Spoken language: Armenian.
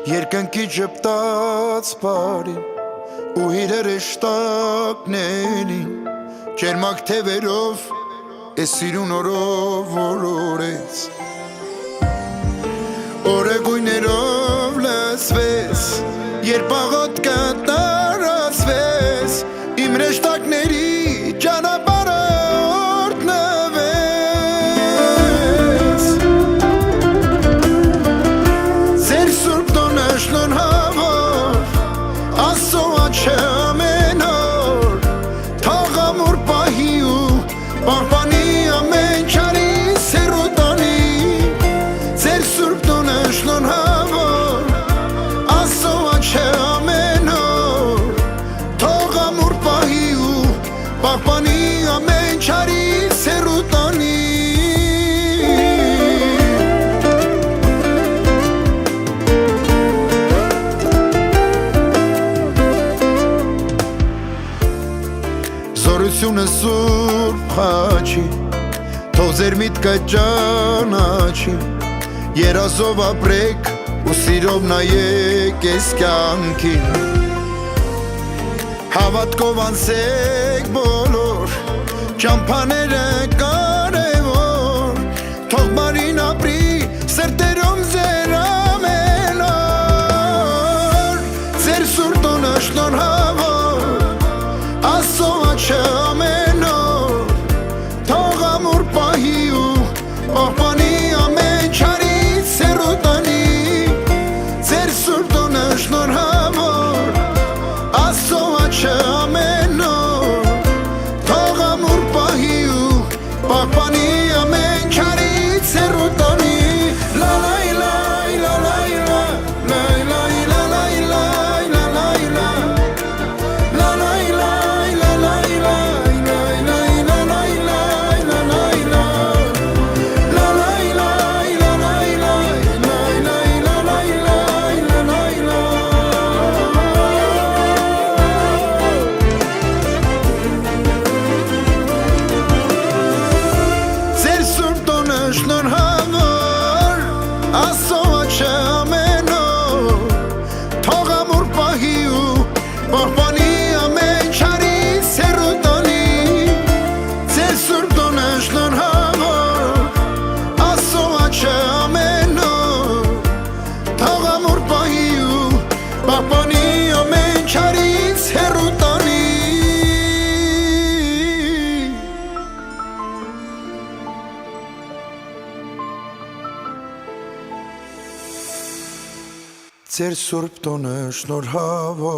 Երկնքի ճպտած բարին ու իրերը շտակներին Ջերմակ թևերով ես սիրուն օրով որորեց Օրեգույներով լսվես Երբ աղոտքը տարածվես Իմ ռեշտակների ճանապարհը օրհնվեց Ձեր սուրբ տոնը շնորհավոր Աստծո աչքը ամեն օր Թող ամուր պահի ու պահպանի ամեն չարի սերոտանի Ձեր սուրբ տոնը շնորհավոր Աստծո աչքը ամեն օր Թող ամուր պահի ու պահպանի ամեն չարի սերոտանի Զորությունը սուրբ խաչի Թող ձեր միտքը ճանաչի Երազով ապրեք ու սիրով նայեք ես կյանքին Հավատքով անցեք բոլոր Ճամփաները կարևոր Թող բարին ապրի սրտերում ձեր ամեն օր Ձեր սուրբ տոնը շնորհավոր Աստծո աչքը ամեն օր Թող ամուր պահի ու պահպանի ամեն չարից սերոտանի Ձեր սուրբ տոնը շնորհավոր Աստծո աչքը ամեն օր Թող ամուր պահի ու պահպանի ամեն չարից սերոտանի Լա լա լա լա լա լա լա լա լա լա լա լա Շնորհավոր Աստծո աչքը ամեն օր Թող ամուր պահի ու պահպանի ամեն չարից սերոտանի Ձեր սուրբ տոնը շնորհավոր Աստծո աչքը ամեն օր Թող ամուր պահի ու պահպանի ամեն չարից սերոտանի Ձեր սուրբ տոնը շնորհավոր